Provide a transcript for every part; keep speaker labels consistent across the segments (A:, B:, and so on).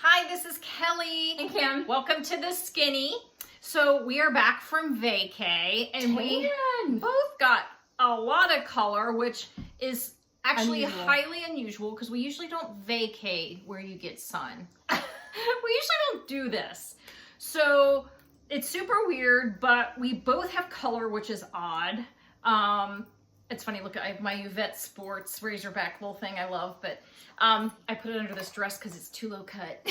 A: Hi, this is Kelly.
B: And Kim.
A: Welcome to The Skinny. So we are back from vacay, and we both got a lot of color, which is actually highly unusual because we usually don't vacay where you get sun. We usually don't do this. So it's super weird, but we both have color, which is odd. It's funny, look, I have my Yvette Sports Razorback little thing I love, but I put it under this dress because it's too low cut.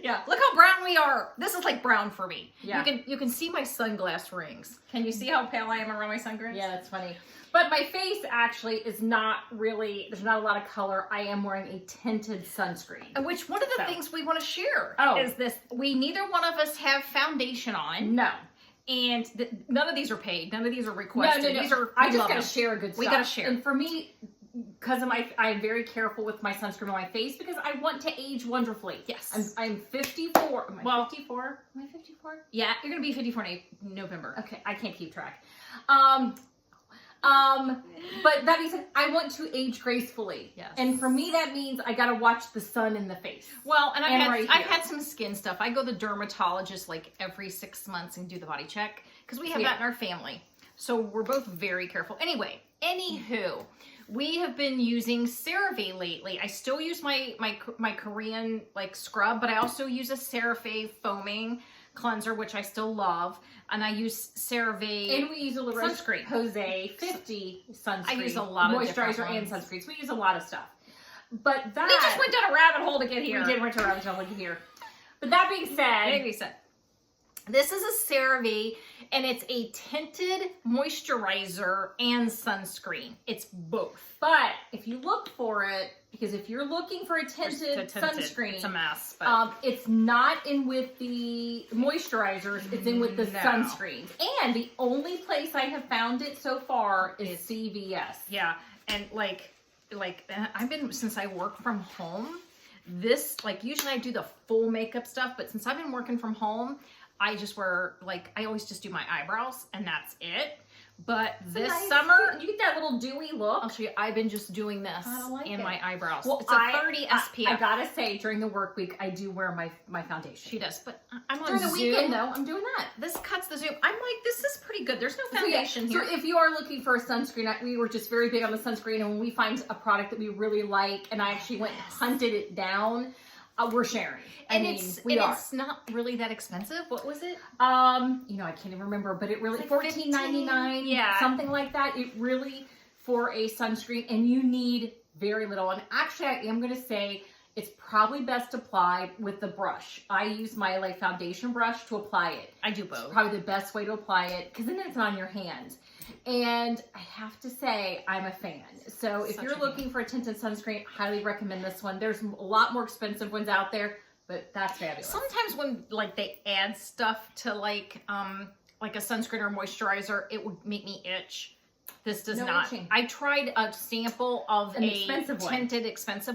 A: Yeah, look how brown we are. This is like brown for me. Yeah. You can see my sunglass rings. Can you see how pale I am around my sunglass?
B: Yeah, that's funny. But my face actually is not really, there's not a lot of color. I am wearing a tinted sunscreen.
A: Which one of the things we want to share is this. We neither one of us have foundation on.
B: No.
A: And none of these are paid. None of these are requested.
B: No.
A: These are,
B: I just gotta share good stuff.
A: We gotta share.
B: And for me, because I'm very careful with my sunscreen on my face because I want to age wonderfully.
A: Yes.
B: I'm 54. Am I 54? Am I 54?
A: Yeah, you're gonna be 54 in November.
B: Okay, I can't keep track. But that means I want to age gracefully.
A: Yes.
B: And for me, that means I gotta watch the sun in the face.
A: Well, and I've had some skin stuff. I go to the dermatologist like every 6 months and do the body check because we have that in our family. So we're both very careful. Anyway, anywho, we have been using CeraVe lately. I still use my Korean like scrub, but I also use a CeraVe foaming cleanser, which I still love, and I use CeraVe.
B: And we use a La Roche-Posay 50 sunscreen.
A: I use a lot of
B: moisturizer and sunscreens. We use a lot of stuff. But that
A: we just went down a rabbit hole to get here.
B: We did went down a rabbit hole to get here. But that being said,
A: this is a CeraVe, and it's a tinted moisturizer and sunscreen. It's both.
B: But if you look for it, because if you're looking for a tinted sunscreen,
A: it's a mess. But
B: it's not in with the moisturizers. It's in with the sunscreens. And the only place I have found it so far is CVS.
A: Yeah, and like I've been, since I work from home, this, like, usually I do the full makeup stuff, but since I've been working from home, I just wear, like, I always just do my eyebrows, and that's it. But this summer,
B: you get that little dewy look.
A: I'll show you. I've been just doing this in my eyebrows.
B: Well,
A: it's a 30 SPF.
B: I gotta say, during the work week, I do wear my foundation.
A: She does, but I'm on
B: during the
A: Zoom.
B: Weekend, though, I'm doing that.
A: This cuts the Zoom. I'm like, this is pretty good. There's no foundation here.
B: So if you are looking for a sunscreen, we were just very big on the sunscreen, and when we find a product that we really like, and I actually went and hunted it down, we're sharing.
A: It's not really that expensive. What was it?
B: I can't even remember, but it really,
A: like
B: $14.99, something like that. It really, for a sunscreen, and you need very little. And actually, I am going to say it's probably best applied with the brush. I use my foundation brush to apply it.
A: I do both.
B: It's probably the best way to apply it because then it's on your hands. And I have to say, I'm a fan. So if you're looking for a tinted sunscreen, highly recommend this one. There's a lot more expensive ones out there, but that's fabulous.
A: Sometimes when they add stuff to like a sunscreen or moisturizer, it would make me itch. This does not.
B: Itching.
A: I tried a sample of
B: an expensive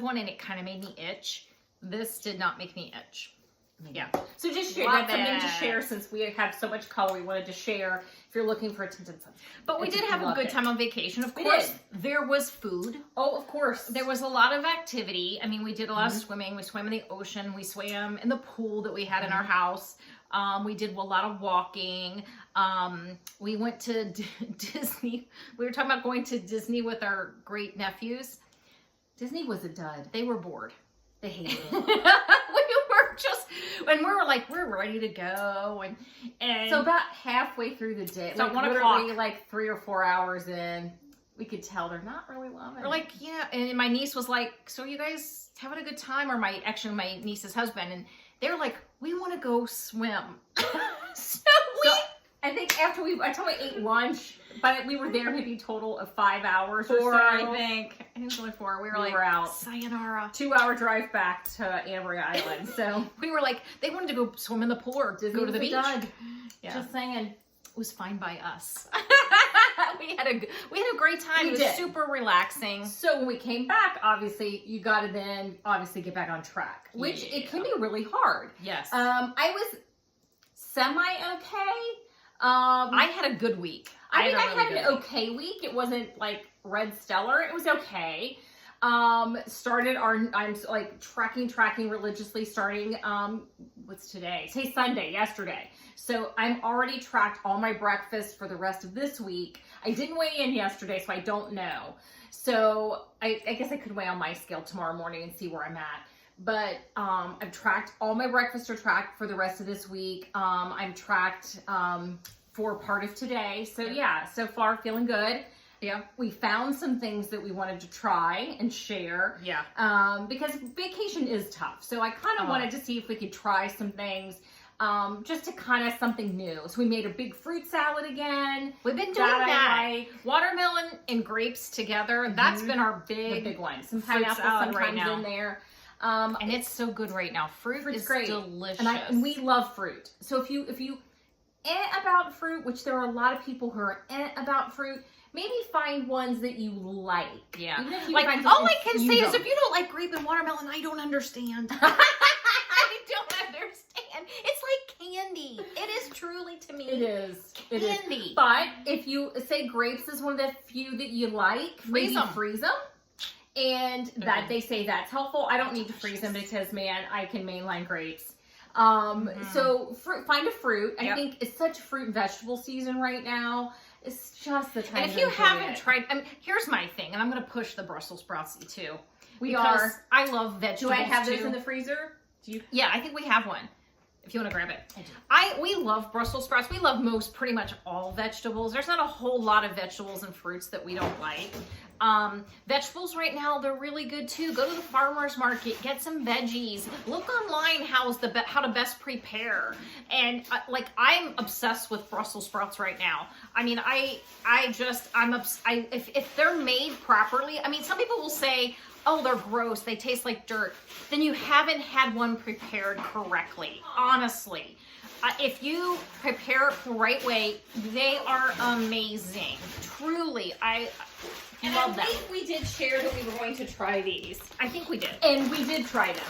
A: one, and it kind of made me itch. This did not make me itch. Yeah.
B: So just share. That's something to share since we have so much color. We wanted to share if you're looking for a tinted sunscreen.
A: But we did have a good time on vacation. Of course, there was food.
B: Oh, of course.
A: There was a lot of activity. I mean, we did a lot of swimming. We swam in the ocean. We swam in the pool that we had in our house. We did a lot of walking. We went to Disney. We were talking about going to Disney with our great nephews.
B: Disney was a dud.
A: They were bored.
B: They hated it.
A: And we were like, we're ready to go. And
B: so about halfway through the day,
A: so 1 o'clock,
B: like 3 or 4 hours in, we could tell they're not really loving it.
A: We're like, yeah. And my niece was like, so you guys having a good time? Or my niece's husband. And they were like, we want to go swim. so
B: I think after I told we ate lunch, but we were there maybe a total of 5 hours or so.
A: I think it was only 4. We were out. Sayonara.
B: 2-hour drive back to Anna Maria Island. So
A: we were like, they wanted to go swim in the pool or go to the beach.
B: Yeah. Just saying,
A: it was fine by us. we had a great time. It was super relaxing.
B: So when we came back, obviously you got to then get back on track, which it can be really hard.
A: Yes.
B: I was semi-okay.
A: I had a good week.
B: I had an okay week. It wasn't like red stellar. It was okay. I'm like tracking religiously starting, what's today? Say Sunday, yesterday. So I'm already tracked all my breakfast for the rest of this week. I didn't weigh in yesterday, so I don't know. So I guess I could weigh on my scale tomorrow morning and see where I'm at. But I've tracked all my breakfasts are tracked for the rest of this week. I'm tracked for part of today. So yeah, so far feeling good.
A: Yeah.
B: We found some things that we wanted to try and share.
A: Yeah.
B: Because vacation is tough. So I kind of wanted to see if we could try some things. Just to kind of something new. So we made a big fruit salad again.
A: We've been doing that. Watermelon and grapes together. That's been our big
B: one. Some pineapple sometimes right now in there.
A: And it's so good right now. Fruit's is great. Delicious.
B: And we love fruit. So if you about fruit, which there are a lot of people who are about fruit, maybe find ones that you like.
A: Yeah.
B: Even if you
A: like,
B: find
A: all I can say is if you don't like grape and watermelon, I don't understand. I don't understand. It's like candy. It is truly to me.
B: It is.
A: Candy.
B: But if you say grapes is one of the few that you like, freeze them. And that they say that's helpful. I don't need to freeze them because, man, I can mainline grapes. So find a fruit. I think it's such fruit and vegetable season right now. It's just the time.
A: And if you haven't tried, I mean, here's my thing, and I'm going to push the Brussels sprouts too. I love vegetables.
B: Do I have those in the freezer?
A: Yeah, I think we have one. If you want to grab it. We love Brussels sprouts. We love pretty much all vegetables. There's not a whole lot of vegetables and fruits that we don't like. Vegetables right now, they're really good too. Go to the farmer's market, get some veggies. Look online how to best prepare. And I'm obsessed with Brussels sprouts right now. I mean, if they're made properly, I mean, some people will say, oh, they're gross, they taste like dirt. Then you haven't had one prepared correctly, honestly. If you prepare it the right way, they are amazing. Truly, I love them.
B: I think we did share that we were going to try these.
A: I think we did.
B: And we did try them.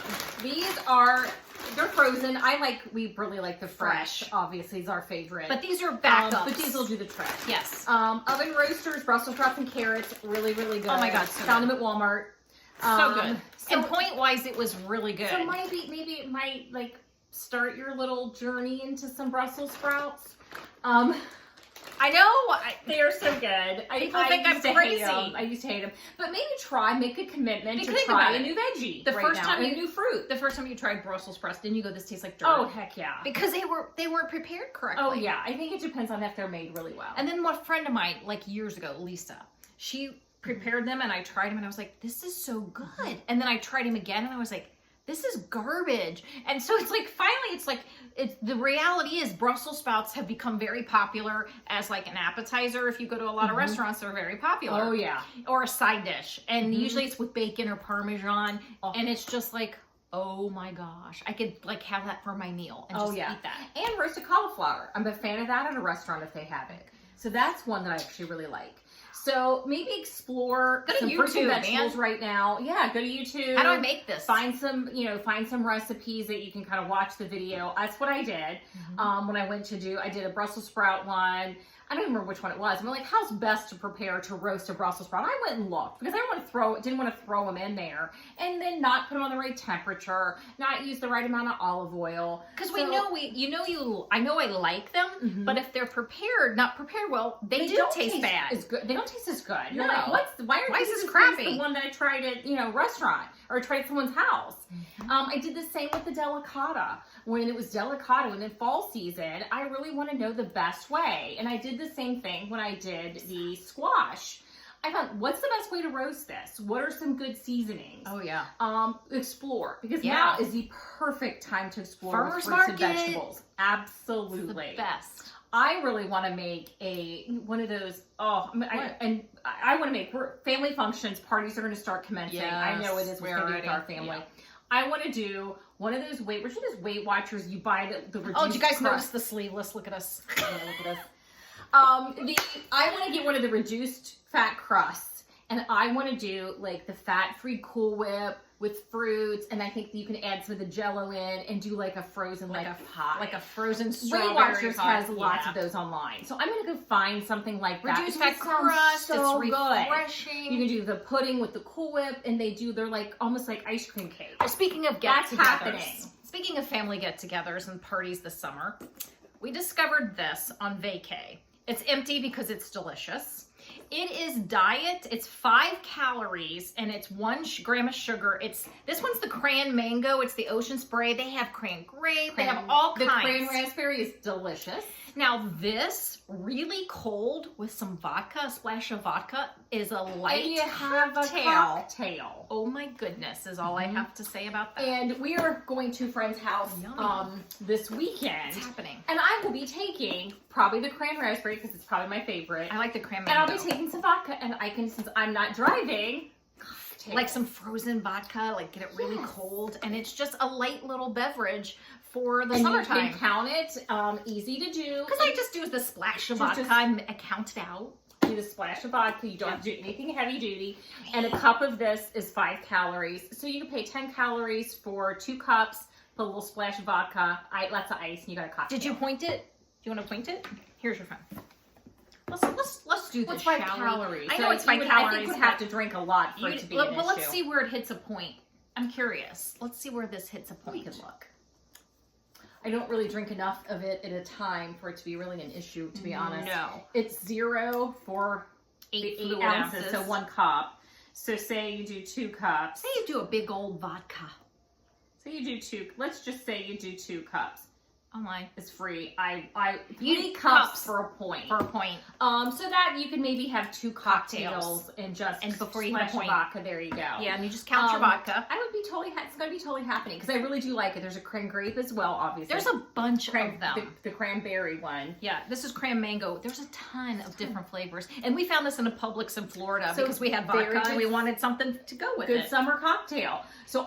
B: They're frozen. We really like the fresh. Obviously, is our favorite.
A: But these are backups.
B: But these will do the trick.
A: Yes.
B: Oven roasters, Brussels sprouts and carrots, really, really good.
A: Oh my God, so
B: found them at Walmart.
A: So good. And point-wise, it was really good.
B: So maybe it might start your little journey into some Brussels sprouts.
A: I know
B: they are so good.
A: People think I'm crazy.
B: I used to hate them, but maybe make a commitment to try a new veggie.
A: The first time
B: a new fruit.
A: The first time you tried Brussels sprouts, didn't you go, this tastes like dirt?
B: Oh heck yeah!
A: Because they weren't prepared correctly.
B: Oh yeah, I think it depends on if they're made really well.
A: And then one friend of mine, years ago, Lisa, she prepared them and I tried them and I was like, this is so good. And then I tried them again and I was like, this is garbage. And so the reality is Brussels sprouts have become very popular as an appetizer. If you go to a lot of restaurants, they're very popular.
B: Oh yeah.
A: Or a side dish. And usually it's with bacon or Parmesan. Oh. And it's just oh my gosh. I could have that for my meal and just eat that.
B: And roasted cauliflower. I'm a fan of that at a restaurant if they have it. So that's one that I actually really like. So maybe explore some fruits and vegetables right now. Yeah, go to YouTube.
A: How do I make this?
B: Find some recipes that you can kind of watch the video. That's what I did when I went to I did a Brussels sprout one. I don't remember which one it was. I'm how's best to prepare to roast a Brussels sprout? I went and looked because I didn't want to throw them in there and then not put them on the right temperature, not use the right amount of olive oil.
A: Because I know I like them, but if they're not prepared well, they do taste bad.
B: They don't taste as good.
A: No.
B: You're why is this crappy? The one that I tried at restaurant or tried at someone's house. I did the same with the delicata. When it was delicata and in fall season, I really want to know the best way. And I did the same thing when I did the squash. I thought, what's the best way to roast this? What are some good seasonings?
A: Oh yeah.
B: Explore, because now is the perfect time to explore
A: farmers
B: fruits
A: market
B: and vegetables. Absolutely.
A: It's the best.
B: I really want to make one of those. I want to make family functions. Parties are going to start commencing.
A: Yes,
B: I know it is with our family. Yeah. I want to do one of those Weight Watchers you buy the reduced.
A: Oh, did you guys notice the sleeveless? Look at us.
B: Yeah, look at us. I want to get one of the reduced fat crusts, and I want to do the fat-free Cool Whip with fruits, and I think you can add some of the Jello in and do like a frozen
A: like a
B: pie.
A: like a frozen
B: Weight
A: strawberry
B: Watchers
A: pie.
B: has lots of those online, so I'm gonna go find something like that.
A: Reduced
B: because
A: fat
B: it sounds
A: crust.
B: so
A: It's
B: good.
A: refreshing.
B: You can do the pudding with the Cool Whip, and they're like almost like ice cream cake.
A: Well, speaking of
B: That's
A: get-togethers,
B: happening.
A: speaking of family get-togethers and parties this summer, we discovered this on vacay. It's empty because it's delicious. It is diet. It's 5 calories and it's 1 gram of sugar. This one's the cran mango. It's the ocean spray. They have cran grape. They have all
B: The
A: kinds.
B: cran raspberry is delicious.
A: Now this really cold with some vodka, a splash of vodka, is a light
B: And you have a cocktail.
A: Oh my goodness, is all I have to say about that.
B: And we are going to a friend's house
A: Yummy.
B: this weekend.
A: It's happening.
B: And I will be taking probably the cran raspberry because it's probably my favorite.
A: I like the cran
B: And
A: mango.
B: I'll be taking some vodka, and I can, since I'm not driving, cocktails.
A: Like some frozen vodka, like get it really cold, and it's just a light little beverage for the
B: and
A: summertime.
B: you can count it, easy to do.
A: Because I just do the splash of vodka,
B: Just-
A: I count it out.
B: Do the splash of vodka. You don't have to do anything heavy duty. And a cup of this is 5 calories. So you can pay 10 calories for 2 cups, put a little splash of vodka, lots of ice, and you got a cocktail.
A: Did you point it? Do you want to point it? Here's your phone. Let's do this.
B: What's 5
A: shall we?
B: calories?
A: I know it's 5
B: I
A: calories.
B: think we'd have to drink a lot for it to be an
A: But let's
B: issue.
A: see where it hits a point. I'm curious. Let's see where this hits a point.
B: can look. I don't really drink enough of it at a time for it to be really an issue, to be honest.
A: No.
B: It's 0 for
A: 8
B: the 8
A: fluid
B: ounces, so 1 cup. So say you do 2 cups.
A: Say you do a big old vodka.
B: Say you do 2. Let's just say you do 2 cups.
A: Oh my.
B: It's free. 3
A: need
B: cups
A: cups
B: for a point.
A: For a point.
B: So that you can maybe have 2 cocktails and just
A: before you
B: splash
A: hit a point.
B: vodka. There you go.
A: Yeah, and you just count your vodka.
B: I would be totally. It's going to be totally happening because I really do like it. There's a cran grape as well, obviously.
A: There's a bunch of them.
B: The cranberry one.
A: Yeah, this is cran mango. There's a ton of different flavors. And we found this in a Publix in Florida because we had
B: very
A: vodka and we
B: good-
A: wanted something to go with
B: Good
A: it.
B: summer cocktail. So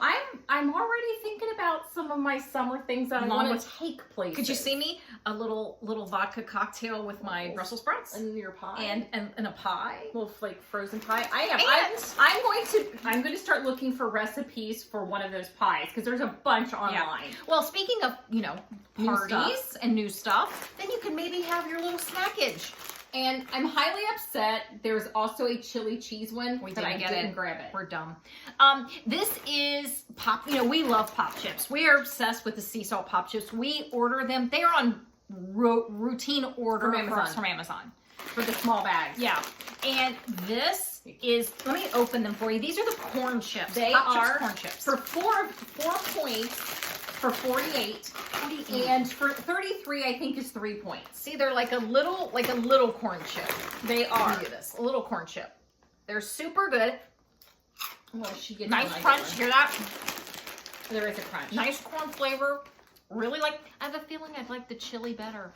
B: I'm already thinking about some of my summer things that I
A: Along
B: want
A: with-
B: to take places.
A: Could you see me? A little vodka cocktail with my Brussels sprouts
B: in your pie
A: and a pie.
B: little like frozen pie. I am.
A: And-
B: I'm going to start looking for recipes for one of those pies because there's a bunch online.
A: Well, speaking of,
B: New
A: parties and new stuff, then you can maybe have your little snackage.
B: And I'm highly upset. There's also a chili cheese one
A: We
B: that I
A: didn't get
B: didn't
A: it.
B: grab it.
A: We're dumb. This is pop. We love pop chips. We are obsessed with the sea salt pop chips. We order them. They are on routine order
B: From Amazon.
A: from Amazon.
B: For the small bags.
A: Yeah. And this is, let me open them for you. These are the corn chips.
B: They
A: Pop Chips
B: are
A: corn chips.
B: for 4 points for 48. And for 33, I think is 3 points.
A: See, they're like a little corn chip.
B: They are.
A: Look at this, a little corn chip. They're super good.
B: Well, she gets
A: Nice
B: one, I
A: crunch.
B: get one.
A: Hear that?
B: There is a crunch.
A: Nice corn flavor. Really like. I have a feeling I'd like the chili better.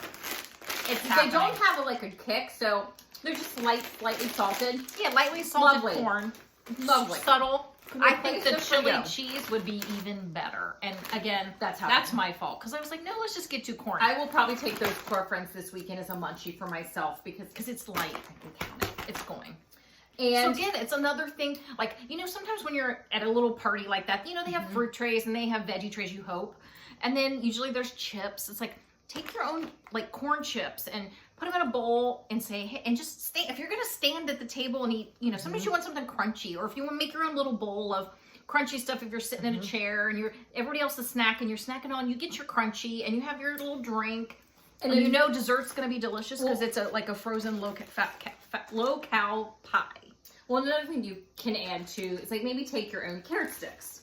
A: It's
B: They
A: happening.
B: don't have a kick, so they're just slightly salted.
A: Yeah, lightly salted
B: Lovely.
A: corn.
B: Lovely.
A: Subtle.
B: Can
A: I
B: we
A: think
B: place
A: the
B: this for
A: chili
B: you?
A: cheese would be even better. And again,
B: That's how
A: that's my fault because I was like, no, let's just get 2 corn.
B: I will probably take those to our friends this weekend as a munchie for myself because
A: It's light. I can count it. It's going.
B: and
A: So again, it's another thing. Like, sometimes when you're at a little party like that, they have fruit trays and they have veggie trays, you hope. And then usually there's chips. It's like, take your own corn chips and put them in a bowl and say, hey, and just stay. If you're going to stand at the table and eat, sometimes you want something crunchy, or if you want to make your own little bowl of crunchy stuff, if you're sitting in a chair and everybody else is snacking, you're snacking on, you get your crunchy and you have your little drink. And
B: then
A: dessert's going to be delicious because it's a frozen low cal pie.
B: Well, another thing you can add too is maybe take your own carrot sticks.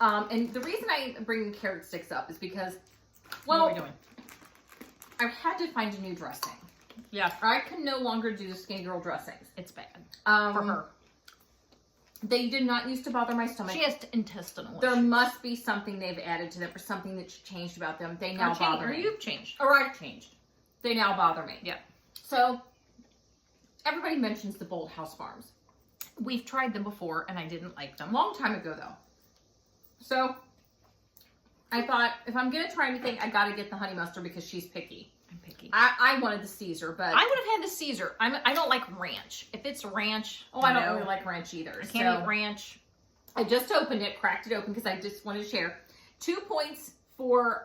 B: And the reason I bring carrot sticks up is because,
A: What are we doing?
B: I've had to find a new dressing.
A: Yeah,
B: I can no longer do the skinny girl dressings.
A: it's bad
B: For
A: for her.
B: They did not used to bother my stomach.
A: She has intestinal
B: There
A: issues.
B: must be something they've added to them or something that's changed about them. They now bother me.
A: Or you've changed.
B: Or I've changed. They now bother me.
A: Yeah.
B: So, everybody mentions the Bold House Farms.
A: We've tried them before and I didn't like them.
B: Long time ago, though. So, I thought, if I'm going to try anything, I got to get the honey mustard because she's picky.
A: I'm picky.
B: I wanted the Caesar, but...
A: I would have had the Caesar. I don't like ranch. If it's ranch,
B: I don't
A: no.
B: really like ranch either.
A: I can't eat ranch.
B: I just opened it, cracked it open because I just wanted to share. 2 points for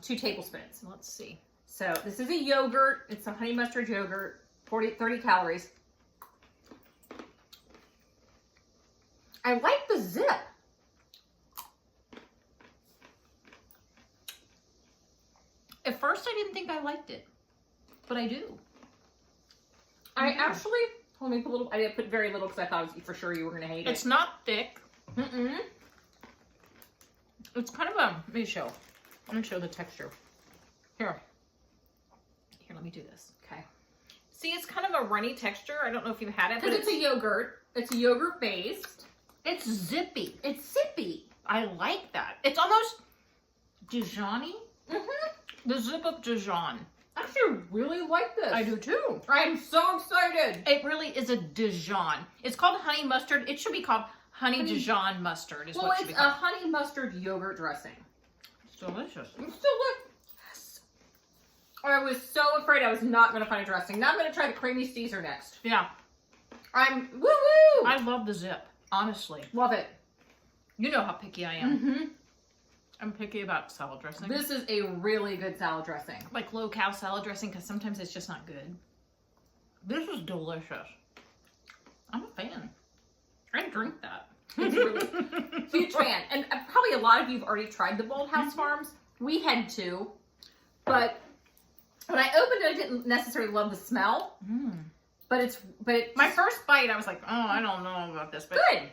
B: 2 tablespoons.
A: Let's see.
B: So this is a yogurt. It's a honey mustard yogurt, 30 calories. I like the zip.
A: At first, I didn't think I liked it, but I do.
B: I actually, let me put a little, I didn't put very little because I thought for sure you were going to hate it.
A: It's not thick.
B: Mm-mm.
A: It's kind of a, let me show the texture. Here, let me do this.
B: Okay.
A: See, it's kind of a runny texture. I don't know if you've had it, but
B: Because it's a yogurt. It's a yogurt based.
A: it's zippy.
B: It's zippy.
A: I like that. It's almost Dijon-y.
B: Mm-hmm.
A: The zip of Dijon.
B: I actually really like this.
A: I do too.
B: I'm so excited.
A: It really is a Dijon. It's called honey mustard. It should be called honey Dijon mustard. Is
B: Well,
A: what it should
B: it's
A: be
B: a
A: called.
B: honey mustard yogurt dressing.
A: It's delicious.
B: It's still good. Yes. I was so afraid I was not going to find a dressing. Now I'm going to try the creamy Caesar next.
A: Yeah,
B: I'm woo-woo.
A: I love the zip. Honestly,
B: Love it.
A: you know how picky I am.
B: Mm-hmm.
A: I'm picky about salad dressing.
B: This is a really good salad dressing.
A: Like low-cal salad dressing because sometimes it's just not good. This is delicious. I'm a fan. I drink that.
B: It's really huge fan. And probably a lot of you have already tried the Bold House Farms. We had two. But when I opened it, I didn't necessarily love the smell. But
A: My first bite, I was like, oh, I don't know about this. But
B: good.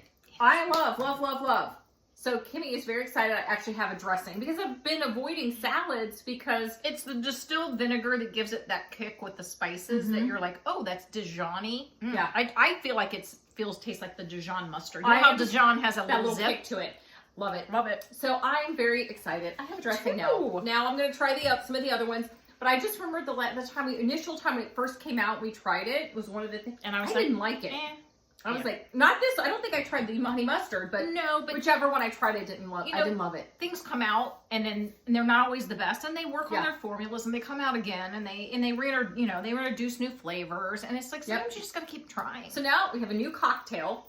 B: I love. So Kimmy is very excited I actually have a dressing because I've been avoiding salads because
A: it's the distilled vinegar that gives it that kick with the spices that you're like, oh, that's Dijon-y.
B: Yeah.
A: I feel like it tastes like the Dijon mustard. You
B: I
A: know how
B: have
A: Dijon has a
B: that
A: little
B: little
A: zip?
B: kick to it. Love it.
A: Love it.
B: So I'm very excited. I have a dressing now.
A: Two.
B: Now I'm going to try some of the other ones. But I just remembered the initial time when it first came out, we tried it. Was one of the things.
A: And I was
B: didn't like it. I was like, not this. I don't think I tried the honey mustard, but
A: no, but
B: whichever one I tried, I didn't love.
A: You know,
B: I didn't love it.
A: things come out and they're not always the best, and they work on
B: Yeah.
A: their formulas and they come out again and they introduce new flavors, and it's like sometimes you just gotta keep trying.
B: So now we have a new cocktail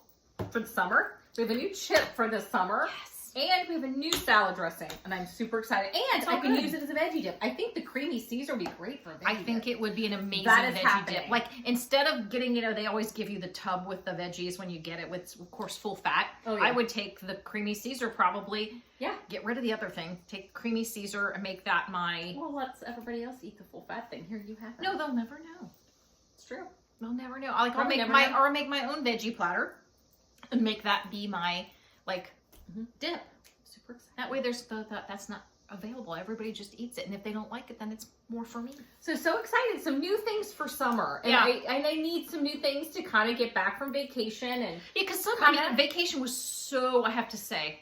B: for the summer. We have a new chip for the summer.
A: Yes.
B: And we have a new salad dressing, and I'm super excited. And
A: So
B: I can
A: good.
B: use it as a veggie dip. I think the creamy Caesar would be great for a veggie
A: I think
B: dip.
A: it would be an amazing
B: That is
A: veggie
B: happening.
A: dip. Like instead of getting, they always give you the tub with the veggies when you get it with, of course, full fat.
B: Oh, yeah.
A: I would take the creamy Caesar probably.
B: Yeah.
A: Get rid of the other thing. Take creamy Caesar and make that my.
B: Well, let's everybody else eat the full fat thing. Here you have it.
A: No, they'll never know.
B: It's true.
A: They'll never know. I'll
B: Probably
A: make
B: never know.
A: or make my own veggie platter and make that be my dip.
B: Super excited.
A: That way, that's not available. Everybody just eats it, and if they don't like it, then it's more for me.
B: So excited. Some new things for summer. And
A: Yeah.
B: I need some new things to kind of get back from vacation. And
A: Yeah, because
B: Kinda.
A: vacation was so. I have to say,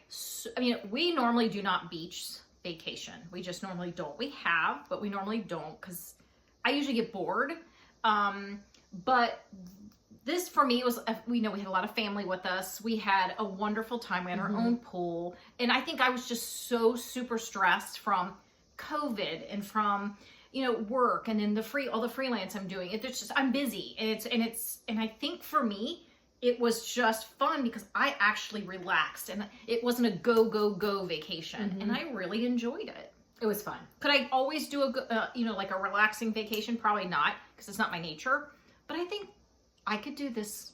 A: we normally do not beach vacation. We just normally don't. We have, but we normally don't because I usually get bored. But this for me was, we had a lot of family with us. We had a wonderful time. We had our own pool. And I think I was just so super stressed from COVID and from, work and then all the freelance I'm doing. I'm busy and I think for me, it was just fun because I actually relaxed and it wasn't a go vacation and I really enjoyed it.
B: it was fun.
A: Could I always do like a relaxing vacation? Probably not because it's not my nature, but I think I could do this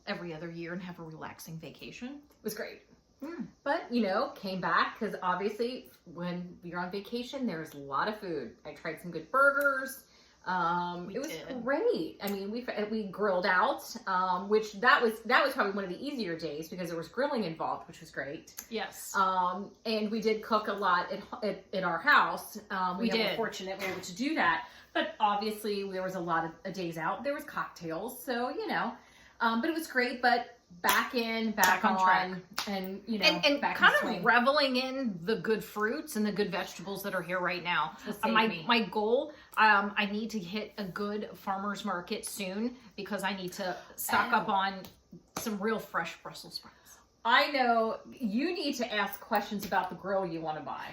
A: every other year and have a relaxing vacation.
B: It was great. But, came back because obviously when you're on vacation, there's a lot of food. I tried some good burgers. It was great. I mean, we grilled out, which that was probably one of the easier days because there was grilling involved, which was great.
A: Yes.
B: And we did cook a lot at our house. We
A: did.
B: were fortunate we were able to do that. But obviously there was a lot of days out. There was cocktails, so but it was great. But back on track, and
A: and
B: back
A: kind
B: in
A: of
B: swing.
A: reveling in the good fruits and the good vegetables that are here right now.
B: Just save me.
A: My goal, I need to hit a good farmer's market soon because I need to stock up on some real fresh Brussels sprouts.
B: I know you need to ask questions about the grill you want to buy.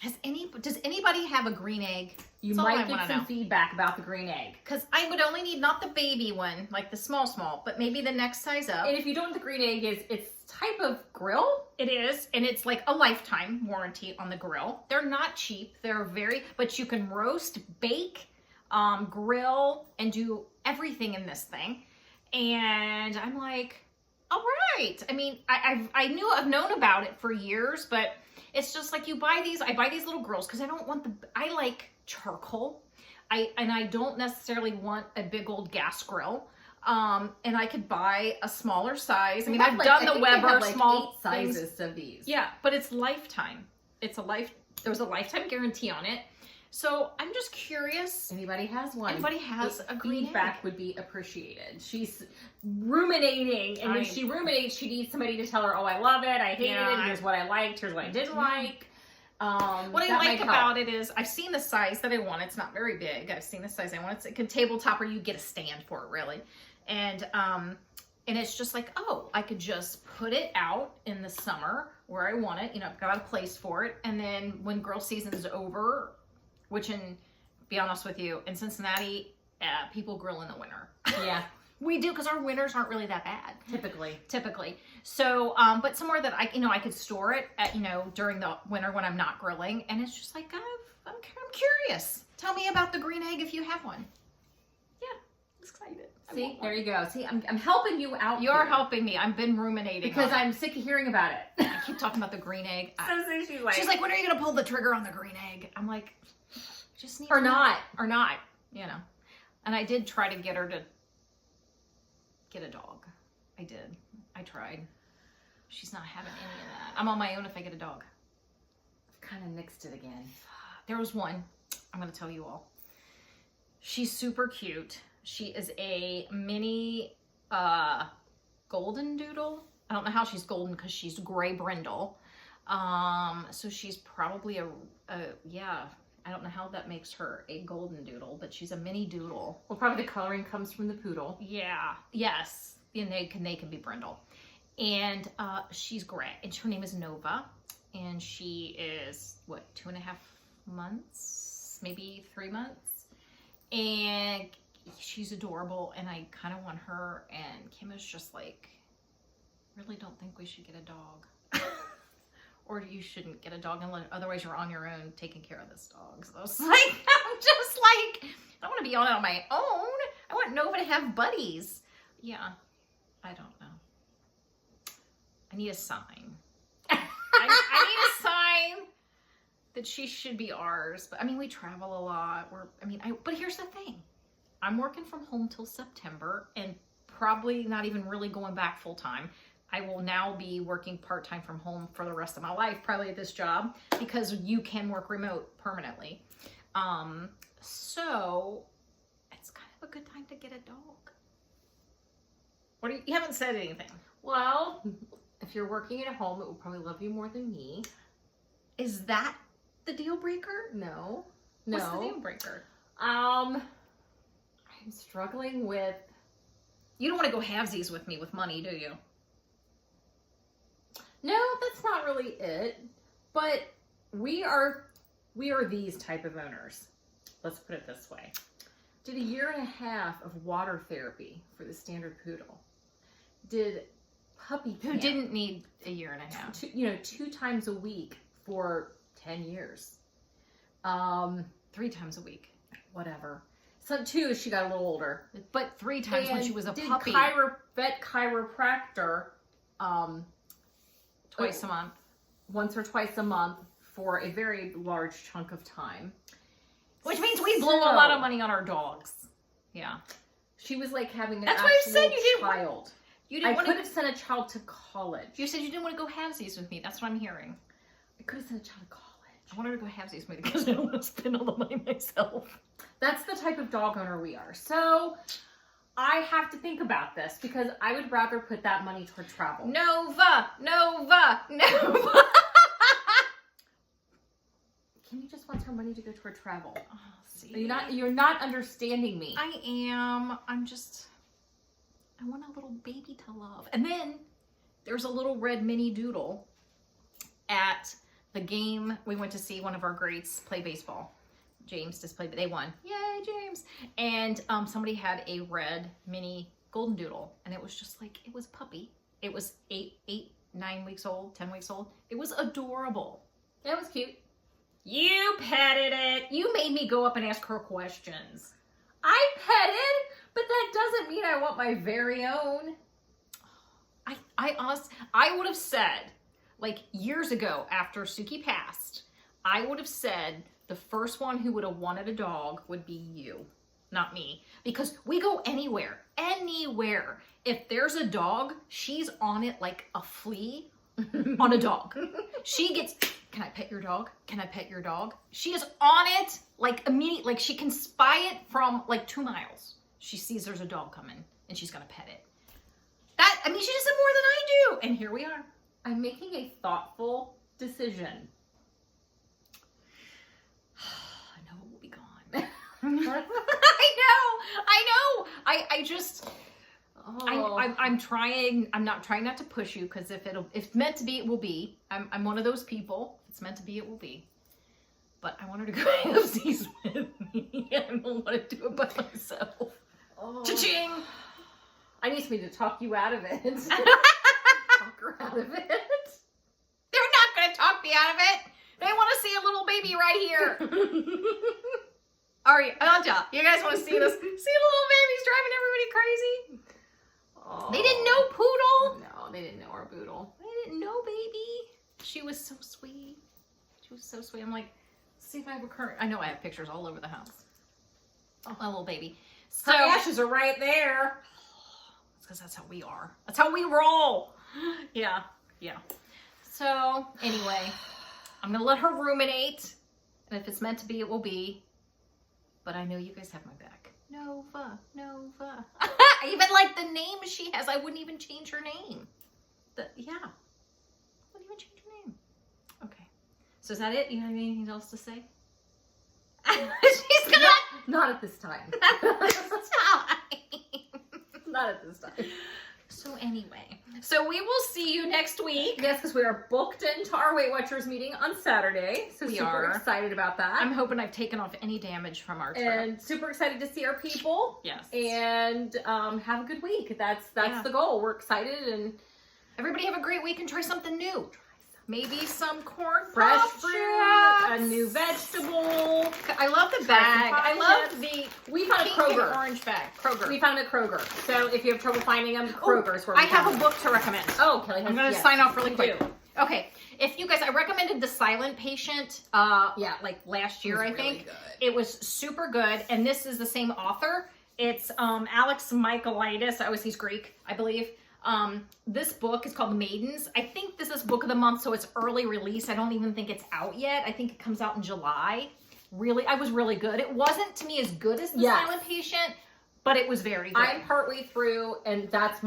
A: Does anybody have a green egg?
B: You
A: That's all
B: might
A: I
B: get
A: wanna
B: some
A: know.
B: feedback about the green egg.
A: Because I would only need not the baby one, like the small, but maybe the next size up.
B: And if you don't, the green egg it's type of grill.
A: It is, and it's like a lifetime warranty on the grill. They're not cheap. They're but you can roast, bake, grill, and do everything in this thing. And I'm like, all right. I mean, I've known about it for years, but it's just like I buy these little grills because I like charcoal. I don't necessarily want a big old gas grill. And I could buy a smaller size. I mean, I've done the Weber small
B: 8 sizes of these.
A: Yeah, but it's lifetime. There's a lifetime guarantee on it. So I'm just curious.
B: Anybody has one?
A: Anybody has a green
B: feedback
A: egg
B: would be appreciated. She's ruminating, and when she ruminates, she needs somebody to tell her, "Oh, I love it. I hate it. Here's what I liked. Here's what I didn't like."
A: What I like about it is I've seen the size that I want. It's not very big. I've seen the size I want. It's like a tabletop, or you get a stand for it, really. And it's just like, oh, I could just put it out in the summer where I want it. You know, I've got a place for it. And then when grill season is over, which be honest with you, in Cincinnati, people grill in the winter.
B: Yeah.
A: We do, because our winters aren't really that bad.
B: Typically.
A: So, but somewhere that I could store it at, during the winter when I'm not grilling. And it's just like, I'm curious. Tell me about the green egg if you have one. Yeah, I'm excited.
B: See, there you go. See, I'm helping you out.
A: You're helping me. I've been ruminating
B: because I'm sick of hearing about it.
A: I keep talking about the green egg. She's like, when are you going to pull the trigger on the green egg? I'm like, just need
B: or not,
A: And I did try to get her to get a dog. I tried. She's not having any of that. I'm on my own if I get a dog.
B: I've kind of nixed it again.
A: There was one. I'm going to tell you all. She's super cute. She is a mini golden doodle. I don't know how she's golden because she's gray brindle. So she's probably I don't know how that makes her a golden doodle, but she's a mini doodle.
B: Well, probably the coloring comes from the poodle.
A: Yeah. Yes. And they can be brindle. And she's gray. And her name is Nova. And she is, 2.5 months? Maybe 3 months? And she's adorable. And I kind of want her. And Kim is just like, really don't think we should get a dog. Or you shouldn't get a dog unless otherwise you're on your own taking care of this dog. So it's like, I'm just like, I don't want to be on my own. I want Nova to have buddies. Yeah, I don't know. I need a sign. I need a sign that she should be ours. But I mean, we travel a lot. But here's the thing. I'm working from home till September and probably not even really going back full time. I will now be working part-time from home for the rest of my life, probably at this job, because you can work remote permanently. So it's kind of a good time to get a dog. You haven't said anything.
B: Well, if you're working at home, it will probably love you more than me.
A: Is that the deal breaker?
B: No.
A: What's the deal breaker?
B: I'm struggling with...
A: You don't want to go halvesies with me with money, do you?
B: No, that's not really it. But we are these type of owners. Let's put it this way. Did 1.5 years of water therapy for the standard poodle. Did puppy camp.
A: Who didn't need 1.5 years.
B: 2 times a week for 10 years.
A: 3 times a week.
B: Whatever. So 2 as she got a little older.
A: But 3 times when she was a puppy.
B: Vet chiropractor.
A: Twice a month.
B: Once or twice a month for a very large chunk of time.
A: Which means we blow a lot of money on our dogs. Yeah.
B: She was like having an
A: That's why you said you didn't
B: child. I could have sent a child to college.
A: You said you didn't want to go halvesies with me. That's what I'm hearing.
B: I could have sent a child to college.
A: I wanted to go halvesies with me because I don't want to spend all the money myself.
B: That's the type of dog owner we are. So I have to think about this because I would rather put that money toward travel.
A: Nova!
B: Kimmy just wants her money to go toward travel.
A: Oh, see.
B: You're not understanding me.
A: I am. I want a little baby to love. And then there's a little red mini doodle at the game, we went to see one of our greats play baseball. James just played, but they won. Yay, James. And somebody had a red mini golden doodle, and it was just like, it was a puppy. It was 9 weeks old, 10 weeks old. It was adorable.
B: It was cute.
A: You petted it. You made me go up and ask her questions.
B: I petted, but that doesn't mean I want my very own.
A: I would have said, like years ago after Suki passed, I would have said the first one who would have wanted a dog would be you, not me. Because we go anywhere. If there's a dog, she's on it like a flea on a dog. She gets, can I pet your dog? Can I pet your dog? She is on it like immediately, like she can spy it from like 2 miles. She sees there's a dog coming and she's gonna pet it. She just did more than I do. And here we are.
B: I'm making a thoughtful decision.
A: I know it will be gone. I know. I just, I'm trying. I'm not trying not to push you, because if it's meant to be, it will be. I'm one of those people. If it's meant to be, it will be. But I want her to go AFCs with me. I don't want to do it by myself.
B: Oh.
A: Cha-ching!
B: I need somebody to talk you out of it. Talk her out of it.
A: They're not going to talk me out of it. They want to see a little baby right here. All right, Anja, you guys want to see this? See the little babies driving everybody crazy?
B: Oh.
A: They didn't know Poodle.
B: No, they didn't know our Boodle.
A: They didn't know baby. She was so sweet. I'm like, see if I have a current. I know I have pictures all over the house. Oh, my little baby. So
B: her ashes are right there.
A: Because that's how we are. That's how we roll. Yeah. So anyway, I'm gonna let her ruminate, and if it's meant to be, it will be. But I know you guys have my back. Nova. I even like the name she has. I wouldn't even change her name. Wouldn't even change her name. Okay. So is that it? You have anything else to say? She's gonna
B: not at this time.
A: Stop.
B: Not at this time.
A: So anyway, so we will see you next week.
B: Yes, because we are booked into our Weight Watchers meeting on Saturday. So
A: we
B: super
A: are
B: excited about that.
A: I'm hoping I've taken off any damage from our trip.
B: And super excited to see our people.
A: Yes.
B: And have a good week. That's the goal. We're excited, and
A: everybody have a great week and try something new. Maybe some corn
B: fresh
A: puffs.
B: fruit, a new vegetable.
A: I love the bag. I love the
B: we found
A: pink
B: a Kroger
A: and orange bag. Kroger.
B: We found a Kroger. So if you have trouble finding them, Kroger's where we
A: I have a book to recommend.
B: Oh, Kelly has.
A: I'm going to sign off really quick. Okay. If you guys, I recommended The Silent Patient, like last year, I think. It was super good. And this is the same author. It's Alex Michaelides. He's Greek, I believe. This book is called Maidens. I think this is book of the month, so it's early release. I don't even think it's out yet. I think it comes out in July. Really, I was really good. It wasn't to me as good as The Silent Patient, but it was very good.
B: I'm partway through, and that's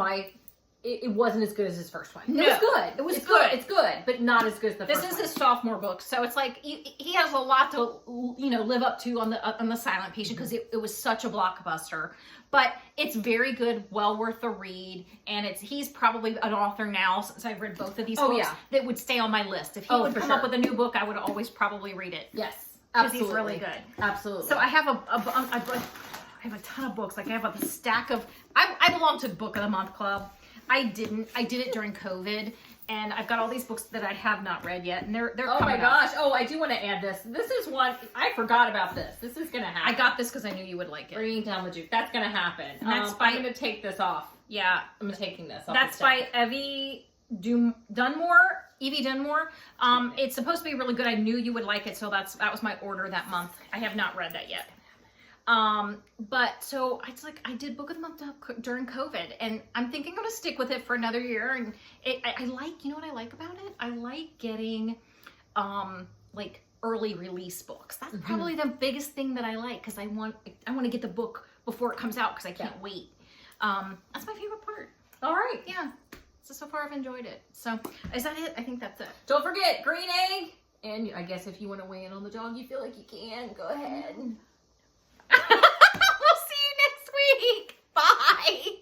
B: it wasn't as good as his first one.
A: No,
B: it was good.
A: It's good.
B: It's good, but not as good as the first one.
A: This is his sophomore book, so it's like he has a lot to live up to on the Silent Patient, because it was such a blockbuster. But it's very good, well worth the read, and he's probably an author now, since I've read both of these books, that would stay on my list. If he would come up with a new book, I would always probably read it.
B: Yes,
A: because he's really good.
B: Absolutely.
A: So I have I have a ton of books. Like I have a stack of. I belong to Book of the Month Club. I did it during COVID, and I've got all these books that I have not read yet, and they're
B: oh
A: coming
B: my gosh.
A: up.
B: Oh, I do want to add this. This is one I forgot about. This is gonna happen.
A: I got this because I knew you would like it.
B: Bringing down the juke. That's gonna happen.
A: That's
B: I'm gonna take this off.
A: Yeah,
B: I'm taking this off.
A: That's by Evie Dunmore. It's supposed to be really good. I knew you would like it, so that was my order that month. I have not read that yet. But so I did Book of the Month during COVID, and I'm thinking I'm going to stick with it for another year. And I like, you know what I like about it? I like getting, like early release books. That's probably the biggest thing that I like, because I want to get the book before it comes out, because I can't wait. That's my favorite part.
B: All right.
A: Yeah. So far I've enjoyed it. So is that it? I think that's it.
B: Don't forget green egg. And I guess if you want to weigh in on the dog, you feel like you can, go ahead.
A: We'll see you next week. Bye.